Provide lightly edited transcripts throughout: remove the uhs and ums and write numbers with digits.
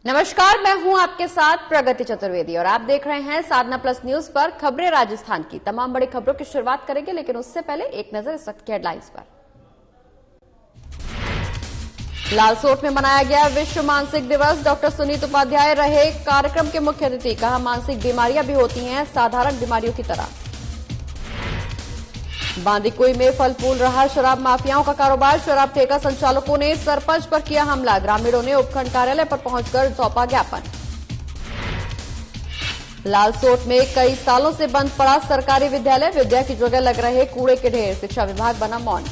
नमस्कार, मैं हूं आपके साथ प्रगति चतुर्वेदी और आप देख रहे हैं साधना प्लस न्यूज पर खबरें राजस्थान की। तमाम बड़ी खबरों की शुरुआत करेंगे, लेकिन उससे पहले एक नजर इस वक्त की हेडलाइंस पर। लालसोट में मनाया गया विश्व मानसिक दिवस। डॉक्टर सुनीत उपाध्याय रहे कार्यक्रम के मुख्य अतिथि। कहा, मानसिक बीमारियां भी होती हैं साधारण बीमारियों की तरह। बांदीकुई में फल फूल रहा शराब माफियाओं का कारोबार। शराब ठेका संचालकों ने सरपंच पर किया हमला। ग्रामीणों ने उपखंड कार्यालय पर पहुंचकर सौंपा ज्ञापन। लालसोट में कई सालों से बंद पड़ा सरकारी विद्यालय। विद्या की जगह लग रहे कूड़े के ढेर। शिक्षा विभाग बना मौन।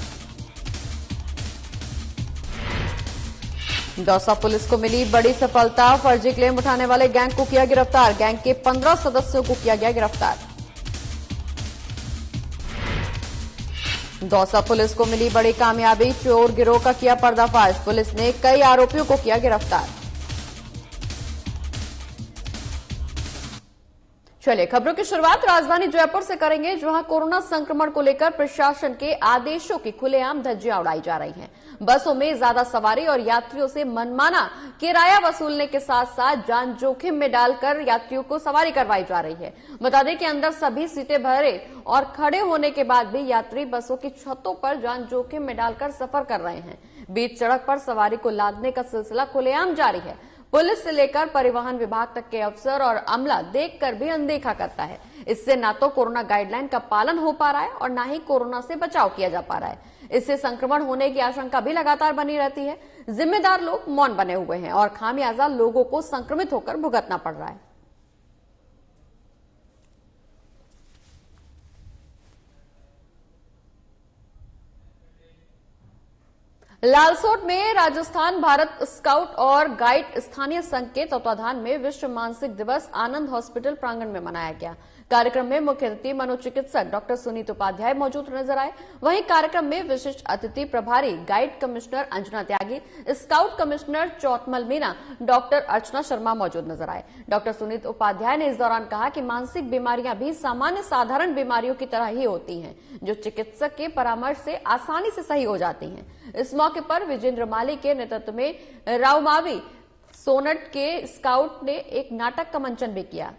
दौसा पुलिस को मिली बड़ी सफलता। फर्जी क्लेम उठाने वाले गैंग को किया गिरफ्तार। गैंग के 15 सदस्यों को किया गया गिरफ्तार। दौसा पुलिस को मिली बड़ी कामयाबी। चोर गिरोह का किया पर्दाफाश। पुलिस ने कई आरोपियों को किया गिरफ्तार। चलिए, खबरों की शुरुआत राजधानी जयपुर से करेंगे, जहां कोरोना संक्रमण को लेकर प्रशासन के आदेशों की खुलेआम धज्जियां उड़ाई जा रही हैं। बसों में ज्यादा सवारी और यात्रियों से मनमाना किराया वसूलने के साथ साथ जान जोखिम में डालकर यात्रियों को सवारी करवाई जा रही है। बता दें कि अंदर सभी सीटें भरे और खड़े होने के बाद भी यात्री बसों की छतों पर जान जोखिम में डालकर सफर कर रहे हैं। बीच सड़क पर सवारी को लादने का सिलसिला खुलेआम जारी है। पुलिस से लेकर परिवहन विभाग तक के अफसर और अमला देखकर भी अनदेखा करता है। इससे ना तो कोरोना गाइडलाइन का पालन हो पा रहा है और ना ही कोरोना से बचाव किया जा पा रहा है। इससे संक्रमण होने की आशंका भी लगातार बनी रहती है। जिम्मेदार लोग मौन बने हुए हैं और खामियाजा लोगों को संक्रमित होकर भुगतना पड़ रहा है। लालसोट में राजस्थान भारत स्काउट और गाइड स्थानीय संघ के तत्वाधान में विश्व मानसिक दिवस आनंद हॉस्पिटल प्रांगण में मनाया गया। कार्यक्रम में मुख्य अतिथि मनोचिकित्सक डॉक्टर सुनीत उपाध्याय मौजूद नजर आए। वहीं कार्यक्रम में विशिष्ट अतिथि प्रभारी guide commissioner Anjana Tyagi, scout commissioner Chauthmal Meena, doctor Archana Sharma मौजूद नजर आए। डॉक्टर सुनीत उपाध्याय ने इस दौरान कहा कि मानसिक बीमारियां भी सामान्य साधारण बीमारियों की तरह ही होती हैं, जो चिकित्सक के परामर्श से आसानी से सही हो जाती हैं। इस मौके पर विजेंद्र माली के नेतृत्व में रावमावी सोनट के स्काउट ने एक नाटक का मंचन भी किया।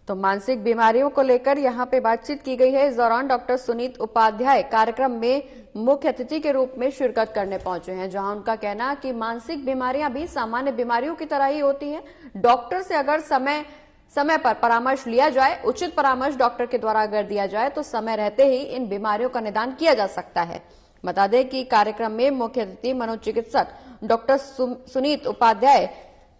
तो मानसिक बीमारियों को लेकर यहां पे बातचीत की गई है। इस दौरान डॉक्टर सुनीत उपाध्याय कार्यक्रम में मुख्य अतिथि के रूप में शिरकत करने पहुंचे हैं, जहां उनका कहना कि मानसिक बीमारियां भी सामान्य बीमारियों की तरह ही होती हैं। डॉक्टर से अगर समय पर परामर्श लिया जाए, उचित परामर्श डॉक्टर के द्वारा अगर दिया जाए तो समय रहते ही इन बीमारियों का निदान किया जा सकता है। बता दें कि कार्यक्रम में मुख्य अतिथि मनोचिकित्सक डॉक्टर सुनीत उपाध्याय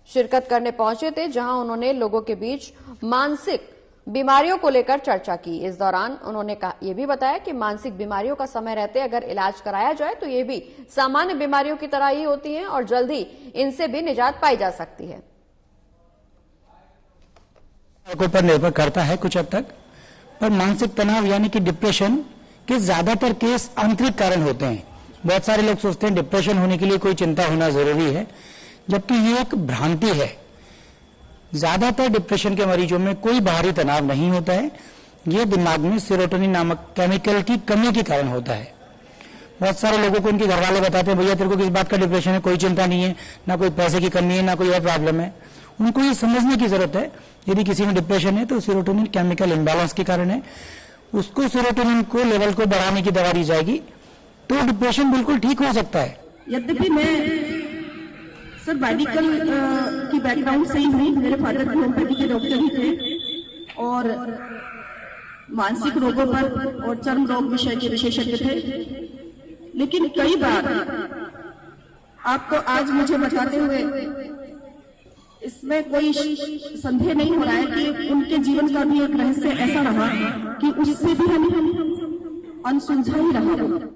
शिरकत करने पहुंचे थे, जहां उन्होंने लोगों के बीच मानसिक बीमारियों को लेकर चर्चा की। इस दौरान उन्होंने ये भी बताया कि मानसिक बीमारियों का समय रहते अगर इलाज कराया जाए तो ये भी सामान्य बीमारियों की तरह ही होती हैं और जल्द ही इनसे भी निजात पाई जा सकती है। पर निर्भर करता है कुछ हद तक, पर मानसिक तनाव यानी कि डिप्रेशन के ज्यादातर केस आंतरिक कारण होते हैं। बहुत सारे लोग सोचते हैं डिप्रेशन होने के लिए कोई चिंता होना जरूरी है, जबकि ये एक भ्रांति है। ज्यादातर डिप्रेशन के मरीजों में कोई बाहरी तनाव नहीं होता है, ये दिमाग में सेरोटोनिन नामक केमिकल की कमी के कारण होता है। बहुत सारे लोगों को उनके घर वाले बताते हैं, भैया तेरे को किस बात का डिप्रेशन है, कोई चिंता नहीं है, ना कोई पैसे की कमी है, ना कोई और प्रॉब्लम है। उनको ये समझने की जरूरत है, यदि किसी में डिप्रेशन है तो सेरोटोनिन केमिकल इम्बैलेंस के कारण है। उसको सेरोटोनिन को लेवल को बढ़ाने की दवा दी जाएगी तो डिप्रेशन बिल्कुल ठीक हो सकता है। यद्यपि मैं सर मेडिकल की बैकग्राउंड से ही हुई, मेरे फादर होम्योपैथी के डॉक्टर ही थे और मानसिक रोगों पर और चर्म रोग विषय के विशेषज्ञ थे। लेकिन कई बार आपको आज मुझे बताते हुए इसमें कोई संदेह नहीं हो रहा है कि उनके जीवन का भी एक रहस्य ऐसा रहा कि उससे भी हम अनसुलझा ही रहा।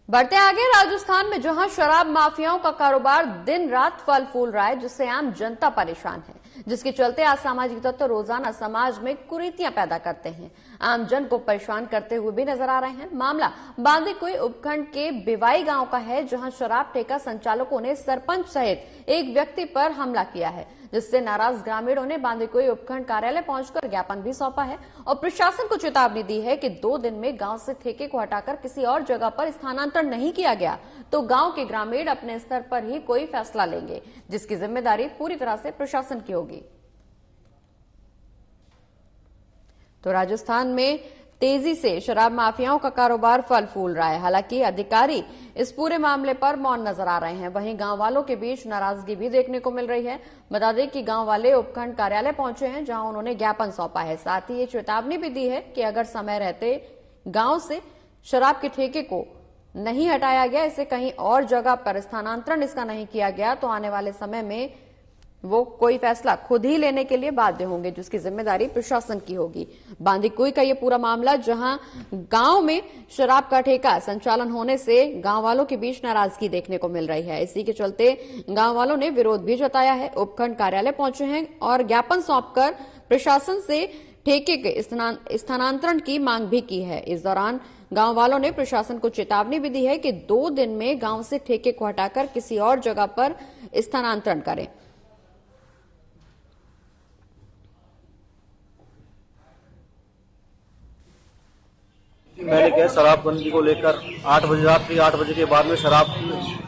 बढ़ते आगे राजस्थान में, जहां शराब माफियाओं का कारोबार दिन रात फल फूल रहा है, जिससे आम जनता परेशान है, जिसके चलते असामाजिक तत्व रोजाना समाज में कुरीतियां पैदा करते हैं, आम जन को परेशान करते हुए भी नजर आ रहे हैं। मामला बांदीकुई उपखंड के बिवाई गांव का है, जहां शराब ठेका संचालकों ने सरपंच सहित एक व्यक्ति पर हमला किया है, जिससे नाराज ग्रामीणों ने बांदीकुई उपखंड कार्यालय पहुंचकर ज्ञापन भी सौंपा है और प्रशासन को चेतावनी दी है कि 2 दिन में गांव से ठेके को हटाकर किसी और जगह पर स्थानांतरण नहीं किया गया तो गांव के ग्रामीण अपने स्तर पर ही कोई फैसला लेंगे, जिसकी जिम्मेदारी पूरी तरह से प्रशासन की होगी। तो राजस्थान में तेजी से शराब माफियाओं का कारोबार फल फूल रहा है। हालांकि अधिकारी इस पूरे मामले पर मौन नजर आ रहे हैं। वहीं गांव वालों के बीच नाराजगी भी देखने को मिल रही है। बता दें कि गांव वाले उपखंड कार्यालय पहुंचे हैं, जहां उन्होंने ज्ञापन सौंपा है। साथ ही ये चेतावनी भी दी है कि अगर समय रहते गांव से शराब के ठेके को नहीं हटाया गया, इसे कहीं और जगह पर स्थानांतरण इसका नहीं किया गया, तो आने वाले समय में वो कोई फैसला खुद ही लेने के लिए बाध्य होंगे, जिसकी जिम्मेदारी प्रशासन की होगी। बांदीकुई का ये पूरा मामला, जहां गांव में शराब का ठेका संचालन होने से गांव वालों के बीच नाराजगी देखने को मिल रही है। इसी के चलते गांव वालों ने विरोध भी जताया है, उपखंड कार्यालय पहुंचे हैं और ज्ञापन सौंपकर प्रशासन से ठेके के स्थानांतरण की मांग भी की है। इस दौरान गांव वालों ने प्रशासन को चेतावनी भी दी है कि 2 दिन में गांव से ठेके को हटाकर किसी और जगह पर स्थानांतरण करें। मैंने क्या शराबबंदी को लेकर 8 बजे रात्रि 8 बजे के बाद में शराब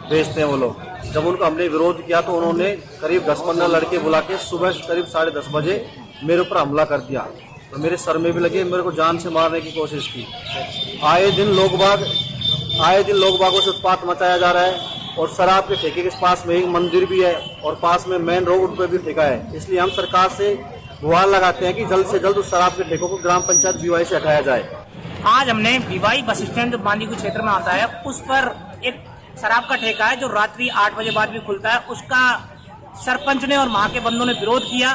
बेचते हैं वो लोग। जब उनका हमने विरोध किया तो उन्होंने करीब 10-15 लड़के बुला के सुबह करीब 10:30 बजे मेरे ऊपर हमला कर दिया। तो मेरे सर में भी लगे, मेरे को जान से मारने की कोशिश की। आए दिन लोग बागों से उत्पात मचाया जा रहा है और शराब के ठेके के पास में एक मंदिर भी है और पास में मेन रोड पे भी ठेका है। इसलिए हम सरकार से गुहार लगाते हैं कि जल्द से जल्द उस शराब के ठेकों को ग्राम पंचायत बीवाई से हटाया जाए। आज हमने बीवाई बस स्टैंड जो बांदीकुई क्षेत्र में आता है, उस पर एक शराब का ठेका है जो रात्रि 8 बजे बाद भी खुलता है। उसका सरपंच ने और वहां के बंदों ने विरोध किया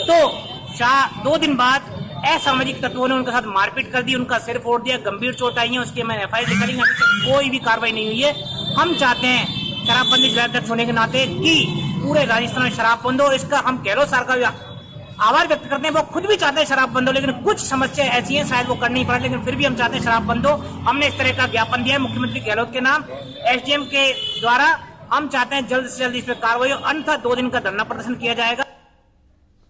तो 2 दिन बाद असामाजिक तत्वों ने उनके साथ मारपीट कर दी, उनका सिर फोड़ दिया, गंभीर चोट आई है। उसके मैंने FIR लिखा, अभी तक कोई भी कार्रवाई नहीं हुई है। हम चाहते हैं शराबबंदी जिलाध्यक्ष होने के नाते कि पूरे राजस्थान में शराब बंद हो। इसका हम गहलोत सरकार का आभार व्यक्त करते हैं। वो खुद भी चाहते हैं शराब बंद हो, लेकिन कुछ समस्या ऐसी है शायद वो कर नहीं पा रहे, लेकिन फिर भी हम चाहते हैं शराब बंद हो। हमने इस तरह का ज्ञापन दिया है मुख्यमंत्री गहलोत के नाम, SDM के द्वारा। हम चाहते हैं जल्द से जल्द इस पर कार्रवाई हो, अन्यथा 2 दिन का धरना प्रदर्शन किया जाएगा।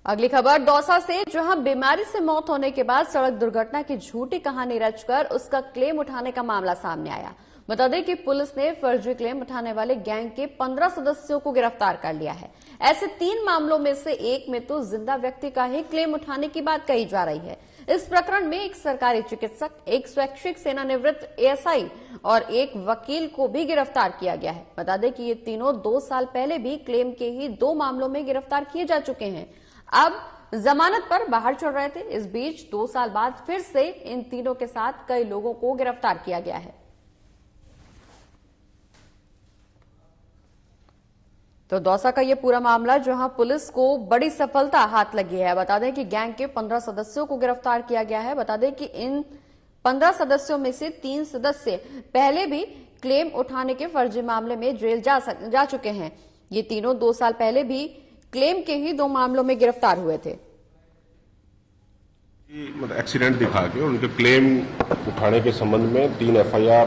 अगली खबर दौसा से, जहां बीमारी से मौत होने के बाद सड़क दुर्घटना की झूठी कहानी रचकर उसका क्लेम उठाने का मामला सामने आया। बता दें कि पुलिस ने फर्जी क्लेम उठाने वाले गैंग के 15 सदस्यों को गिरफ्तार कर लिया है। ऐसे 3 मामलों में से एक में तो जिंदा व्यक्ति का ही क्लेम उठाने की बात कही जा रही है। इस प्रकरण में एक सरकारी चिकित्सक, एक स्वैच्छिक सेवानिवृत्त ASI और एक वकील को भी गिरफ्तार किया गया है। बता दें कि ये तीनों 2 साल पहले भी क्लेम के ही 2 मामलों में गिरफ्तार किए जा चुके हैं। अब जमानत पर बाहर चल रहे थे। इस बीच 2 साल बाद फिर से इन तीनों के साथ कई लोगों को गिरफ्तार किया गया है। तो दौसा का ये पूरा मामला, जहां पुलिस को बड़ी सफलता हाथ लगी है। बता दें कि गैंग के 15 सदस्यों को गिरफ्तार किया गया है। बता दें कि इन 15 सदस्यों में से 3 सदस्य पहले भी क्लेम उठाने के फर्जी मामले में जेल जा चुके हैं। ये तीनों 2 साल पहले भी क्लेम के ही 2 मामलों में गिरफ्तार हुए थे। मतलब एक्सीडेंट दिखा के उनके क्लेम उठाने के संबंध में 3 FIR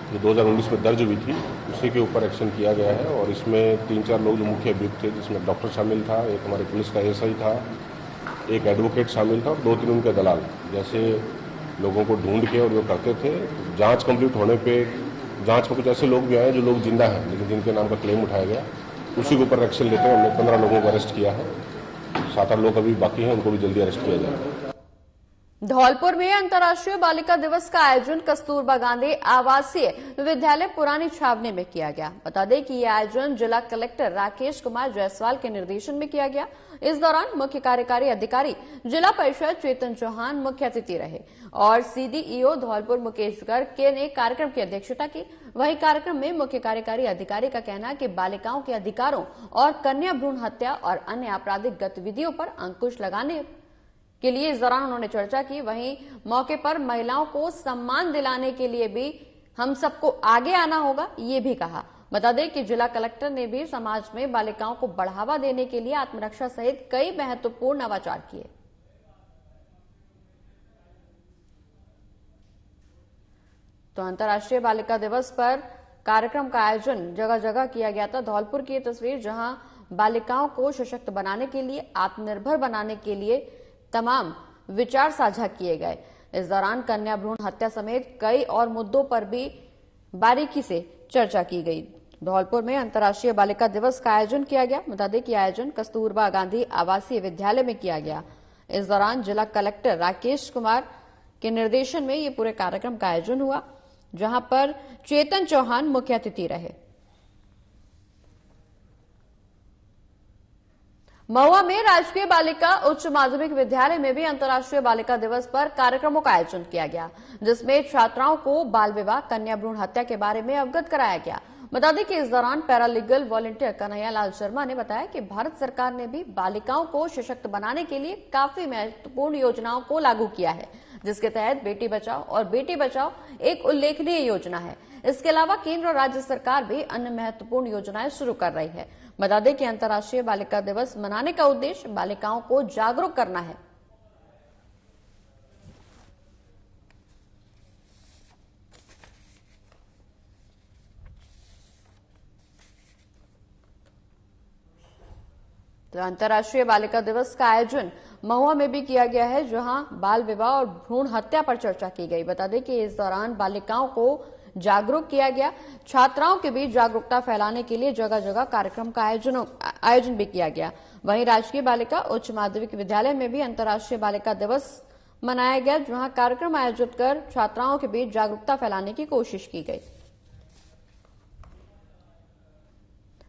जो 2019 में दर्ज हुई थी, उसी के ऊपर एक्शन किया गया है। और इसमें 3-4 लोग जो मुख्य अभियुक्त थे, जिसमें डॉक्टर शामिल था, एक हमारे पुलिस का ASI था, एक एडवोकेट शामिल था और 2-3 उनके दलाल, जैसे लोगों को ढूंढ के और जो करते थे। जांच कंप्लीट होने पे जांच में कुछ ऐसे लोग भी आए जो लोग जिंदा हैं, लेकिन जिनके नाम का क्लेम उठाया गया, उसी के ऊपर एक्शन लेते हुए हमने 15 लोगों को अरेस्ट किया है। 7-8 लोग अभी बाकी हैं, उनको भी जल्दी अरेस्ट किया जाएगा। धौलपुर में अंतर्राष्ट्रीय बालिका दिवस का आयोजन कस्तूरबा गांधी आवासीय विद्यालय पुरानी छावनी में किया गया। बता दें कि यह आयोजन जिला कलेक्टर राकेश कुमार जायसवाल के निर्देशन में किया गया। इस दौरान मुख्य कार्यकारी अधिकारी जिला परिषद चेतन चौहान मुख्य अतिथि रहे और CDEO धौलपुर मुकेश गर्ग ने कार्यक्रम की अध्यक्षता की। वहीं कार्यक्रम में मुख्य कार्यकारी अधिकारी का कहना है कि बालिकाओं के अधिकारों और कन्या भ्रूण हत्या और अन्य आपराधिक गतिविधियों पर अंकुश लगाने के लिए इस दौरान उन्होंने चर्चा की। वहीं मौके पर महिलाओं को सम्मान दिलाने के लिए भी हम सबको आगे आना होगा, ये भी कहा। बता दें कि जिला कलेक्टर ने भी समाज में बालिकाओं को बढ़ावा देने के लिए आत्मरक्षा सहित कई महत्वपूर्ण नवाचार किए। तो अंतर्राष्ट्रीय बालिका दिवस पर कार्यक्रम का आयोजन जगह जगह किया गया था। धौलपुर की तस्वीर, जहां बालिकाओं को सशक्त बनाने के लिए, आत्मनिर्भर बनाने के लिए तमाम विचार साझा किए गए। इस दौरान कन्या भ्रूण हत्या समेत कई और मुद्दों पर भी बारीकी से चर्चा की गई। धौलपुर में अंतर्राष्ट्रीय बालिका दिवस का आयोजन किया गया। बता दें कि आयोजन कस्तूरबा गांधी आवासीय विद्यालय में किया गया। इस दौरान जिला कलेक्टर राकेश कुमार के निर्देशन में ये पूरे कार्यक्रम का आयोजन हुआ, जहां पर चेतन चौहान मुख्य अतिथि रहे। महुआ में राजकीय बालिका उच्च माध्यमिक विद्यालय में भी अंतर्राष्ट्रीय बालिका दिवस पर कार्यक्रमों का आयोजन किया गया, जिसमें छात्राओं को बाल विवाह, कन्या भ्रूण हत्या के बारे में अवगत कराया गया। बता दें कि इस दौरान पैरालीगल वॉलंटियर कन्हैया लाल शर्मा ने बताया कि भारत सरकार ने भी बालिकाओं को सशक्त बनाने के लिए काफी महत्वपूर्ण योजनाओं को लागू किया है, जिसके तहत बेटी बचाओ और बेटी बचाओ एक उल्लेखनीय योजना है। इसके अलावा केंद्र और राज्य सरकार भी अन्य महत्वपूर्ण योजनाएं शुरू कर रही है। बता दें कि अंतर्राष्ट्रीय बालिका दिवस मनाने का उद्देश्य बालिकाओं को जागरूक करना है। तो अंतर्राष्ट्रीय बालिका दिवस का आयोजन महुआ में भी किया गया है, जहां बाल विवाह और भ्रूण हत्या पर चर्चा की गई। बता दें कि इस दौरान बालिकाओं को जागरूक किया गया। छात्राओं के बीच जागरूकता फैलाने के लिए जगह जगह कार्यक्रम का आयोजन भी किया गया। वहीं राजकीय बालिका उच्च माध्यमिक विद्यालय में भी अंतर्राष्ट्रीय बालिका दिवस मनाया गया, जहां कार्यक्रम आयोजित कर छात्राओं के बीच जागरूकता फैलाने की कोशिश की गई।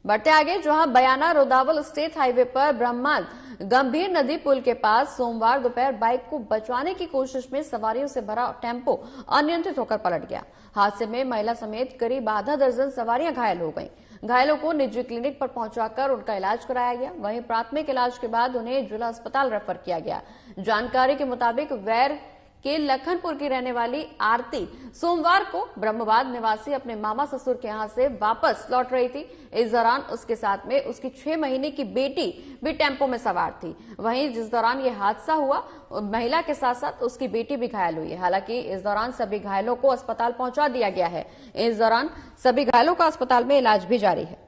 बढ़ते आगे, जहां बयाना रोदावल स्टेट हाईवे पर ब्रह्मांड गंभीर नदी पुल के पास सोमवार दोपहर बाइक को बचाने की कोशिश में सवारियों से भरा टेम्पो अनियंत्रित होकर पलट गया। हादसे में महिला समेत करीब आधा दर्जन सवारियां घायल हो गईं। घायलों को निजी क्लिनिक पर पहुंचाकर उनका इलाज कराया गया। वहीं प्राथमिक इलाज के बाद उन्हें जिला अस्पताल रेफर किया गया। जानकारी के मुताबिक वैर के लखनपुर की रहने वाली आरती सोमवार को ब्रह्मवाद निवासी अपने मामा ससुर के यहां से वापस लौट रही थी। इस दौरान उसके साथ में उसकी 6 महीने की बेटी भी टेम्पो में सवार थी। वहीं जिस दौरान यह हादसा हुआ, महिला के साथ साथ उसकी बेटी भी घायल हुई है। हालांकि इस दौरान सभी घायलों को अस्पताल पहुंचा दिया गया है। इस दौरान सभी घायलों का अस्पताल में इलाज भी जारी है।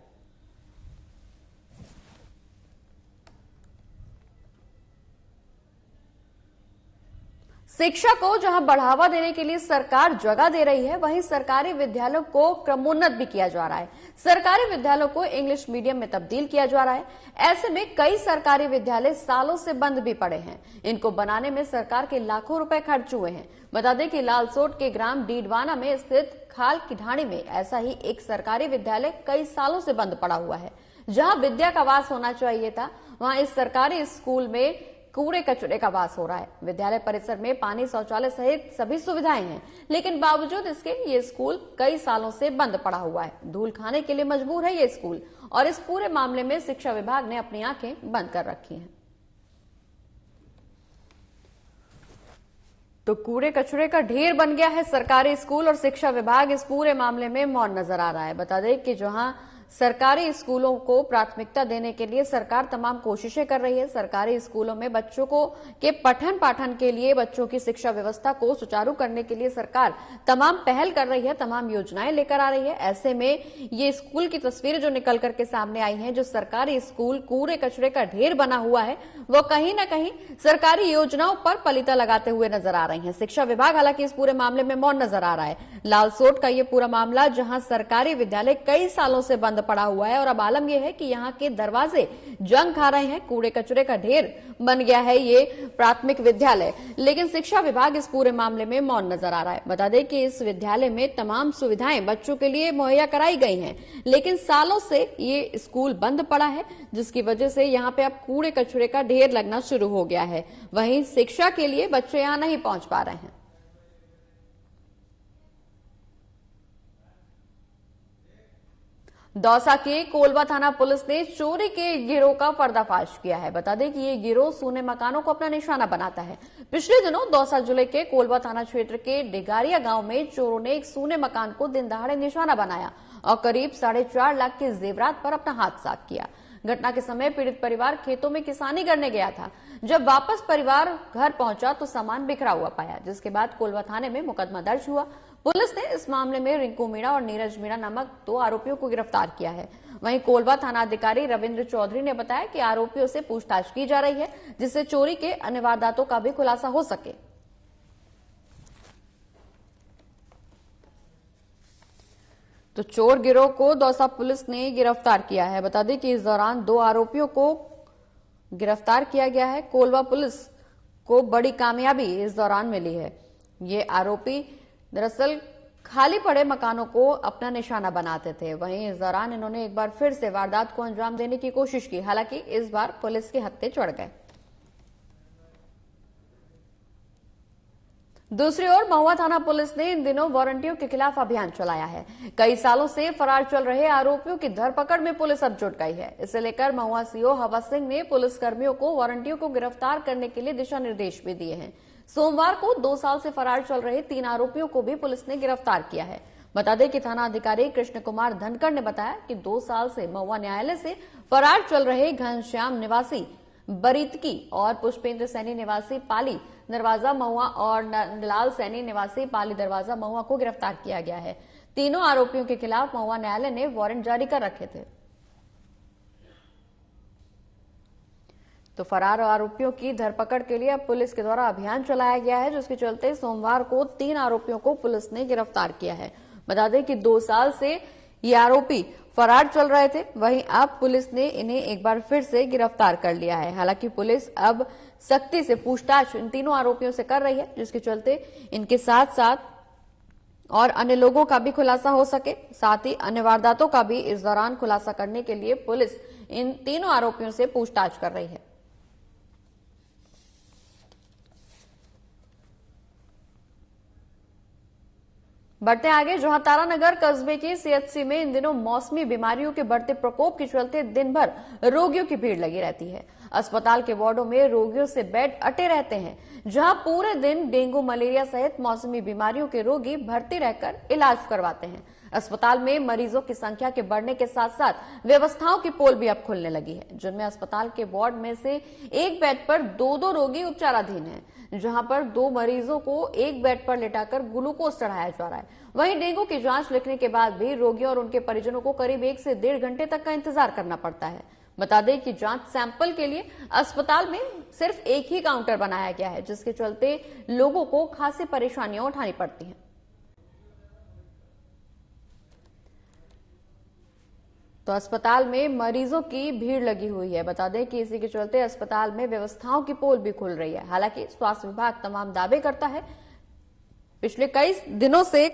शिक्षा को जहां बढ़ावा देने के लिए सरकार जगह दे रही है, वहीं सरकारी विद्यालयों को क्रमोन्नत भी किया जा रहा है। सरकारी विद्यालयों को इंग्लिश मीडियम में तब्दील किया जा रहा है। ऐसे में कई सरकारी विद्यालय सालों से बंद भी पड़े हैं। इनको बनाने में सरकार के लाखों रुपए खर्च हुए हैं। बता दें कि लालसोट के ग्राम डीडवाना में स्थित खाल की ढाणी में ऐसा ही एक सरकारी विद्यालय कई सालों से बंद पड़ा हुआ है। जहां विद्या का वास होना चाहिए था, वहां इस सरकारी स्कूल में कूड़े कचरे का वास हो रहा है। विद्यालय परिसर में पानी, शौचालय सहित सभी सुविधाएं हैं, लेकिन बावजूद इसके ये स्कूल कई सालों से बंद पड़ा हुआ है। धूल खाने के लिए मजबूर है ये स्कूल, और इस पूरे मामले में शिक्षा विभाग ने अपनी आंखें बंद कर रखी हैं। तो कूड़े कचरे का ढेर बन गया है सरकारी स्कूल, और शिक्षा विभाग इस पूरे मामले में मौन नजर आ रहा है। बता दें कि जहां सरकारी स्कूलों को प्राथमिकता देने के लिए सरकार तमाम कोशिशें कर रही है। सरकारी स्कूलों में बच्चों को के पठन पाठन के लिए, बच्चों की शिक्षा व्यवस्था को सुचारू करने के लिए सरकार तमाम पहल कर रही है, तमाम योजनाएं लेकर आ रही है। ऐसे में ये स्कूल की तस्वीरें जो निकल करके सामने आई हैं, जो सरकारी स्कूल कूड़े कचरे का ढेर बना हुआ है, वो कहीं ना कहीं सरकारी योजनाओं पर पलीता लगाते हुए नजर आ रही है। शिक्षा विभाग हालांकि इस पूरे मामले में मौन नजर आ रहा है। लालसोट का ये पूरा मामला, जहां सरकारी विद्यालय कई सालों से बंद पड़ा हुआ है, और अब आलम यह है कि यहाँ के दरवाजे जंग खा रहे हैं, कूड़े कचरे का ढेर बन गया है ये प्राथमिक विद्यालय। लेकिन शिक्षा विभाग इस पूरे मामले में मौन नजर आ रहा है। बता दें कि इस विद्यालय में तमाम सुविधाएं बच्चों के लिए मुहैया कराई गई हैं, लेकिन सालों से ये स्कूल बंद पड़ा है, जिसकी वजह से यहाँ पे अब कूड़े कचरे का ढेर लगना शुरू हो गया है। वहीं शिक्षा के लिए बच्चे यहाँ नहीं पहुंच पा रहे हैं। दौसा के कोलवा थाना पुलिस ने चोरी के गिरोह का पर्दाफाश किया है। बता दें कि ये गिरोह सूने मकानों को अपना निशाना बनाता है। पिछले दिनों दौसा जिले के कोलवा थाना क्षेत्र के डिगारिया गांव में चोरों ने एक सूने मकान को दिन दहाड़े निशाना बनाया और करीब 4.5 लाख के जेवरात पर अपना हाथ साफ किया। घटना के समय पीड़ित परिवार खेतों में किसानी करने गया था। जब वापस परिवार घर पहुंचा तो सामान बिखरा हुआ पाया, जिसके बाद कोलवा थाने में मुकदमा दर्ज हुआ। पुलिस ने इस मामले में रिंकू मीणा और नीरज मीणा नामक 2 आरोपियों को गिरफ्तार किया है। वहीं कोलवा थानाधिकारी रविंद्र चौधरी ने बताया कि आरोपियों से पूछताछ की जा रही है, जिससे चोरी के अन्य वारदातों का भी खुलासा हो सके। तो चोर गिरोह को दौसा पुलिस ने गिरफ्तार किया है। बता दें कि इस दौरान 2 आरोपियों को गिरफ्तार किया गया है। कोलवा पुलिस को बड़ी कामयाबी इस दौरान मिली है। ये आरोपी दरअसल खाली पड़े मकानों को अपना निशाना बनाते थे। वहीं इस दौरान इन्होंने एक बार फिर से वारदात को अंजाम देने की कोशिश की, हालांकि इस बार पुलिस के हत्थे चढ़ गए। दूसरी ओर महुआ थाना पुलिस ने इन दिनों वारंटियों के खिलाफ अभियान चलाया है। कई सालों से फरार चल रहे आरोपियों की धरपकड़ में पुलिस अब जुट गई है। इसे लेकर महुआ सीओ हवा सिंह ने पुलिसकर्मियों को वारंटियों को गिरफ्तार करने के लिए दिशा निर्देश भी दिए हैं। सोमवार को 2 साल से फरार चल रहे 3 आरोपियों को भी पुलिस ने गिरफ्तार किया है। बता दें कि थाना अधिकारी कृष्ण कुमार धनखड़ ने बताया कि 2 साल से महुआ न्यायालय से फरार चल रहे घनश्याम निवासी बरीतकी और पुष्पेंद्र सैनी निवासी पाली दरवाजा महुआ और नंदलाल सैनी निवासी पाली दरवाजा महुआ को गिरफ्तार किया गया है। तीनों आरोपियों के खिलाफ महुआ न्यायालय ने वारंट जारी कर रखे थे। तो फरार आरोपियों की धरपकड़ के लिए अब पुलिस के द्वारा अभियान चलाया गया है, जिसके चलते सोमवार को 3 आरोपियों को पुलिस ने गिरफ्तार किया है। बता दें कि 2 साल से ये आरोपी फरार चल रहे थे, वहीं अब पुलिस ने इन्हें एक बार फिर से गिरफ्तार कर लिया है। हालांकि पुलिस अब सख्ती से पूछताछ इन तीनों आरोपियों से कर रही है, जिसके चलते इनके साथ साथ और अन्य लोगों का भी खुलासा हो सके। साथ ही अन्य वारदातों का भी इस दौरान खुलासा करने के लिए पुलिस इन तीनों आरोपियों से पूछताछ कर रही है। बढ़ते आगे, जहां तारानगर कस्बे के सीएचसी में इन दिनों मौसमी बीमारियों के बढ़ते प्रकोप के चलते दिन भर रोगियों की भीड़ लगी रहती है। अस्पताल के वार्डों में रोगियों से बेड अटे रहते हैं, जहां पूरे दिन डेंगू, मलेरिया सहित मौसमी बीमारियों के रोगी भर्ती रहकर इलाज करवाते हैं। अस्पताल में मरीजों की संख्या के बढ़ने के साथ साथ व्यवस्थाओं की पोल भी अब खुलने लगी है, जिनमें अस्पताल के वार्ड में से एक बेड पर 2-2 रोगी उपचाराधीन हैं, जहां पर 2 मरीजों को एक बेड पर लेटाकर ग्लूकोज चढ़ाया जा रहा है। वहीं डेंगू की जांच लिखने के बाद भी रोगियों और उनके परिजनों को करीब 1 से 1.5 घंटे तक का इंतजार करना पड़ता है। बता दें कि जांच सैंपल के लिए अस्पताल में सिर्फ एक ही काउंटर बनाया गया है, जिसके चलते लोगों को खासी परेशानियां उठानी पड़ती हैं। तो अस्पताल में मरीजों की भीड़ लगी हुई है। बता दें कि इसी के चलते अस्पताल में व्यवस्थाओं की पोल भी खुल रही है। हालांकि स्वास्थ्य विभाग तमाम दावे करता है। पिछले कई दिनों से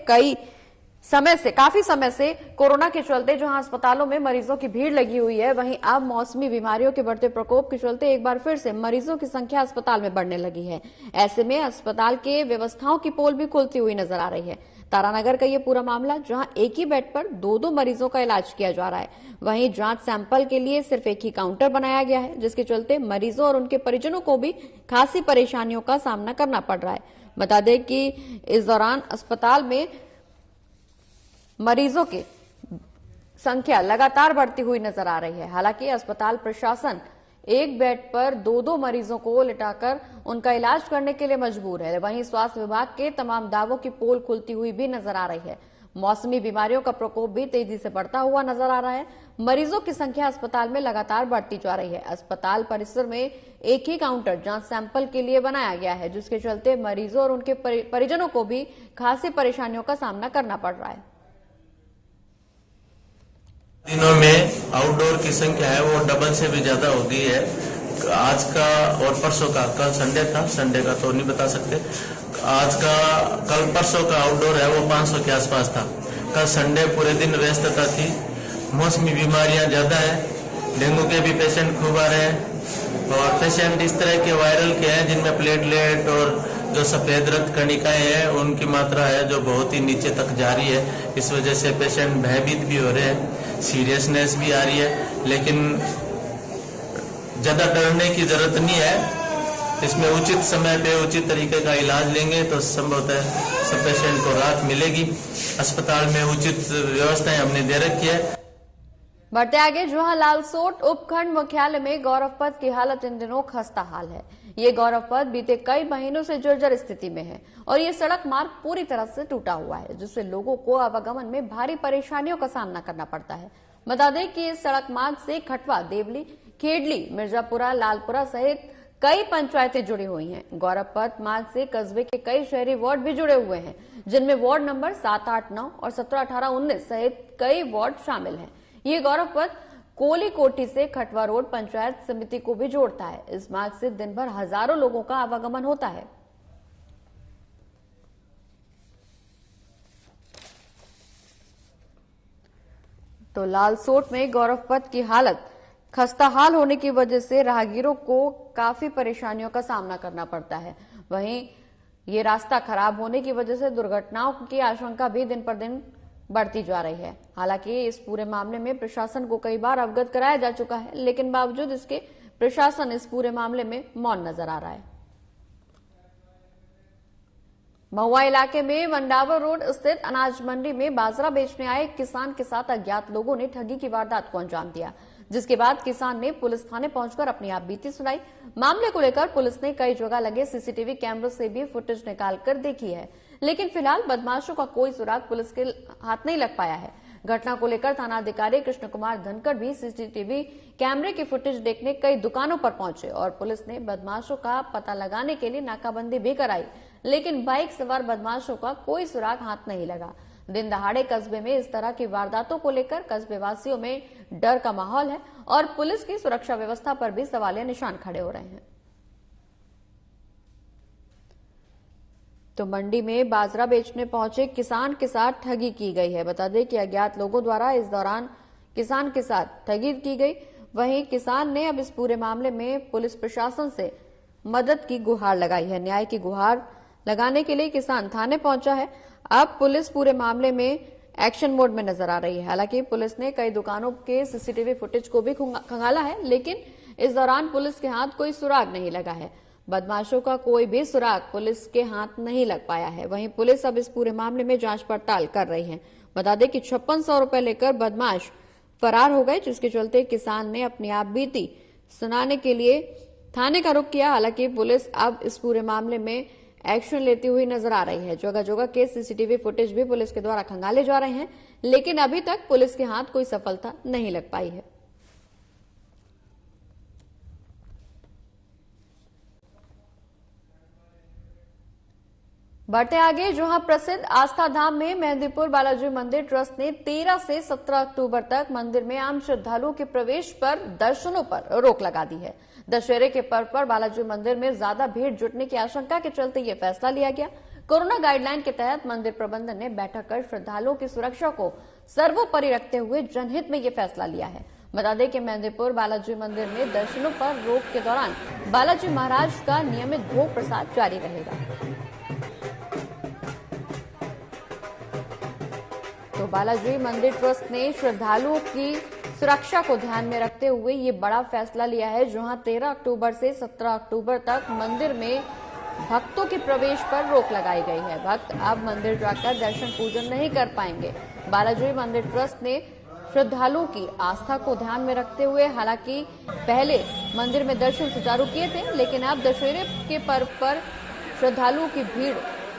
काफी समय से कोरोना के चलते जहां अस्पतालों में मरीजों की भीड़ लगी हुई है, वहीं अब मौसमी बीमारियों के बढ़ते प्रकोप के चलते एक बार फिर से मरीजों की संख्या अस्पताल में बढ़ने लगी है। ऐसे में अस्पताल के व्यवस्थाओं की पोल भी खुलती हुई नजर आ रही है। तारानगर का ये पूरा मामला, जहां एक ही बेड पर 2-2 मरीजों का इलाज किया जा रहा है, वहीं जांच सैंपल के लिए सिर्फ एक ही काउंटर बनाया गया है, जिसके चलते मरीजों और उनके परिजनों को भी खासी परेशानियों का सामना करना पड़ रहा है। बता दें कि इस दौरान अस्पताल में मरीजों की संख्या लगातार बढ़ती हुई नजर आ रही है। हालांकि अस्पताल प्रशासन एक बेड पर 2-2 मरीजों को लिटाकर उनका इलाज करने के लिए मजबूर है। वहीं स्वास्थ्य विभाग के तमाम दावों की पोल खुलती हुई भी नजर आ रही है। मौसमी बीमारियों का प्रकोप भी तेजी से बढ़ता हुआ नजर आ रहा है। मरीजों की संख्या अस्पताल में लगातार बढ़ती जा रही है। अस्पताल परिसर में एक ही काउंटर जांच सैंपल के लिए बनाया गया है, जिसके चलते मरीजों और उनके परिजनों को भी खासी परेशानियों का सामना करना पड़ रहा है। दिनों में आउटडोर की संख्या है वो डबल से भी ज्यादा हो गई है। आज का और परसों का, कल संडे था, संडे का तो नहीं बता सकते, आज का कल परसों का आउटडोर है वो 500 के आसपास था। कल संडे पूरे दिन व्यस्तता थी। मौसमी बीमारियां ज्यादा है, डेंगू के भी पेशेंट खूब आ रहे हैं और पेशेंट इस तरह के वायरल के हैं जिनमें प्लेटलेट और जो सफेद रक्त कणिकाएं हैं उनकी मात्रा है जो बहुत ही नीचे तक जा रही है। इस वजह से पेशेंट भयभीत भी हो रहे हैं, सीरियसनेस भी आ रही है, लेकिन ज्यादा डरने की जरूरत नहीं है। इसमें उचित समय पे उचित तरीके का इलाज लेंगे तो संभवतः सब पेशेंट को राहत मिलेगी। अस्पताल में उचित व्यवस्थाएं हमने दे रखी है। बढ़ते आगे, जहां लालसोट उपखंड मुख्यालय में गौरव पथ की हालत इन दिनों खस्ता हाल है। ये गौरव पथ बीते कई महीनों से जर्जर स्थिति में है और ये सड़क मार्ग पूरी तरह से टूटा हुआ है, जिससे लोगों को आवागमन में भारी परेशानियों का सामना करना पड़ता है। बता दें कि इस सड़क मार्ग से खटवा, देवली, खेडली, मिर्जापुरा, लालपुरा सहित कई पंचायतें जुड़ी हुई हैं। गौरव पथ मार्ग से कस्बे के कई शहरी वार्ड भी जुड़े हुए हैं, जिनमें वार्ड नंबर 7, 8, 9 और 17, 18, 19 सहित कई वार्ड शामिल हैं। ये गौरव पथ कोली कोठी से खटवा रोड पंचायत समिति को भी जोड़ता है। इस मार्ग से दिन भर हजारों लोगों का आवागमन होता है। तो लालसोट में गौरव पथ की हालत खस्ताहाल होने की वजह से राहगीरों को काफी परेशानियों का सामना करना पड़ता है। वहीं ये रास्ता खराब होने की वजह से दुर्घटनाओं की आशंका भी दिन पर दिन बढ़ती जा रही है। हालांकि इस पूरे मामले में प्रशासन को कई बार अवगत कराया जा चुका है, लेकिन बावजूद इसके प्रशासन इस पूरे मामले में मौन नजर आ रहा है। महुआ इलाके में वंडावर रोड स्थित अनाज मंडी में बाजरा बेचने आए किसान के साथ अज्ञात लोगों ने ठगी की वारदात को अंजाम दिया, जिसके बाद किसान ने पुलिस थाने पहुंचकर अपनी आपबीती सुनाई। मामले को लेकर पुलिस ने कई जगह लगे सीसीटीवी कैमरों से भी फुटेज निकालकर देखी है, लेकिन फिलहाल बदमाशों का कोई सुराग पुलिस के हाथ नहीं लग पाया है। घटना को लेकर थानाधिकारी कृष्ण कुमार धनखड़ भी सीसीटीवी कैमरे की फुटेज देखने कई दुकानों पर पहुंचे और पुलिस ने बदमाशों का पता लगाने के लिए नाकाबंदी भी कराई, लेकिन बाइक सवार बदमाशों का कोई सुराग हाथ नहीं लगा। दिन दहाड़े कस्बे में इस तरह की वारदातों को लेकर कस्बे वासियों में डर का माहौल है और पुलिस की सुरक्षा व्यवस्था पर भी सवालिया निशान खड़े हो रहे हैं। तो मंडी में बाजरा बेचने पहुंचे किसान के साथ ठगी की गई है। बता दें कि अज्ञात लोगों द्वारा इस दौरान किसान के साथ ठगी की गई। वहीं किसान ने अब इस पूरे मामले में पुलिस प्रशासन से मदद की गुहार लगाई है। न्याय की गुहार लगाने के लिए किसान थाने पहुंचा है। अब पुलिस पूरे मामले में एक्शन मोड में नजर आ रही है। हालांकि पुलिस ने कई दुकानों के सीसीटीवी फुटेज को भी खंगाला है, लेकिन इस दौरान पुलिस के हाथ कोई सुराग नहीं लगा है। बदमाशों का कोई भी सुराग पुलिस के हाथ नहीं लग पाया है। वहीं पुलिस अब इस पूरे मामले में जांच पड़ताल कर रही है। बता दें कि 5600 रुपए लेकर बदमाश फरार हो गए, जिसके चलते किसान ने अपनी आपबीती सुनाने के लिए थाने का रुख किया। हालांकि पुलिस अब इस पूरे मामले में एक्शन लेती हुई नजर आ रही है। जगह जगह के सीसीटीवी फुटेज भी पुलिस के द्वारा खंगाले जा रहे हैं, लेकिन अभी तक पुलिस के हाथ कोई सफलता नहीं लग पाई है। बढ़ते आगे, जहां प्रसिद्ध आस्था धाम में मेहंदीपुर बालाजी मंदिर ट्रस्ट ने 13 से 17 अक्टूबर तक मंदिर में आम श्रद्धालुओं के प्रवेश पर दर्शनों पर रोक लगा दी है। दशहरे के पर्व पर बालाजी मंदिर में ज्यादा भीड़ जुटने की आशंका के चलते ये फैसला लिया गया। कोरोना गाइडलाइन के तहत मंदिर प्रबंधन ने बैठक कर श्रद्धालुओं की सुरक्षा को सर्वोपरि रखते हुए जनहित में ये फैसला लिया है। बता दें कि मेहंदीपुर बालाजी मंदिर में दर्शनों पर रोक के दौरान बालाजी महाराज का नियमित भोग प्रसाद जारी रहेगा। तो बालाजी मंदिर ट्रस्ट ने श्रद्धालुओं की सुरक्षा को ध्यान में रखते हुए ये बड़ा फैसला लिया है, जहां 13 अक्टूबर से 17 अक्टूबर तक मंदिर में भक्तों के प्रवेश पर रोक लगाई गई है। भक्त अब मंदिर जाकर दर्शन पूजन नहीं कर पाएंगे। बालाजी मंदिर ट्रस्ट ने श्रद्धालुओं की आस्था को ध्यान में रखते हुए हालांकि पहले मंदिर में दर्शन सुचारू किए थे, लेकिन अब दशहरे के पर्व पर श्रद्धालुओं की भीड़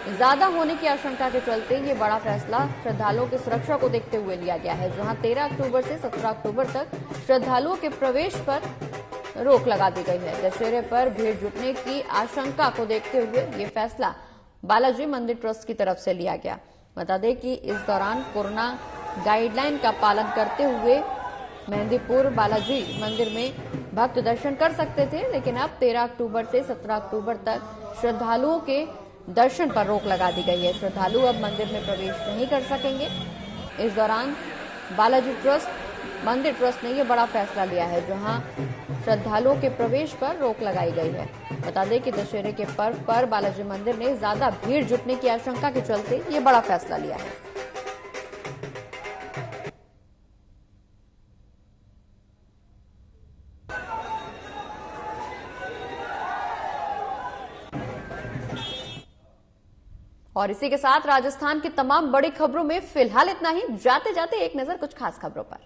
ज्यादा होने की आशंका के चलते ये बड़ा फैसला श्रद्धालुओं की सुरक्षा को देखते हुए लिया गया है, जहां 13 अक्टूबर से 17 अक्टूबर तक श्रद्धालुओं के प्रवेश पर रोक लगा दी गई है। दशहरे पर भीड़ जुटने की आशंका को देखते हुए ये फैसला बालाजी मंदिर ट्रस्ट की तरफ से लिया गया। बता दें कि इस दौरान कोरोना गाइडलाइन का पालन करते हुए मेहंदीपुर बालाजी मंदिर में भक्त दर्शन कर सकते थे, लेकिन अब 13 अक्टूबर से 17 अक्टूबर तक श्रद्धालुओं के दर्शन पर रोक लगा दी गई है। श्रद्धालु अब मंदिर में प्रवेश नहीं कर सकेंगे। इस दौरान बालाजी मंदिर ट्रस्ट ने यह बड़ा फैसला लिया है, जहां श्रद्धालुओं के प्रवेश पर रोक लगाई गई है। बता दें कि दशहरे के पर्व पर बालाजी मंदिर ने ज्यादा भीड़ जुटने की आशंका के चलते ये बड़ा फैसला लिया है। और इसी के साथ राजस्थान की तमाम बड़ी खबरों में फिलहाल इतना ही। जाते जाते एक नजर कुछ खास खबरों पर।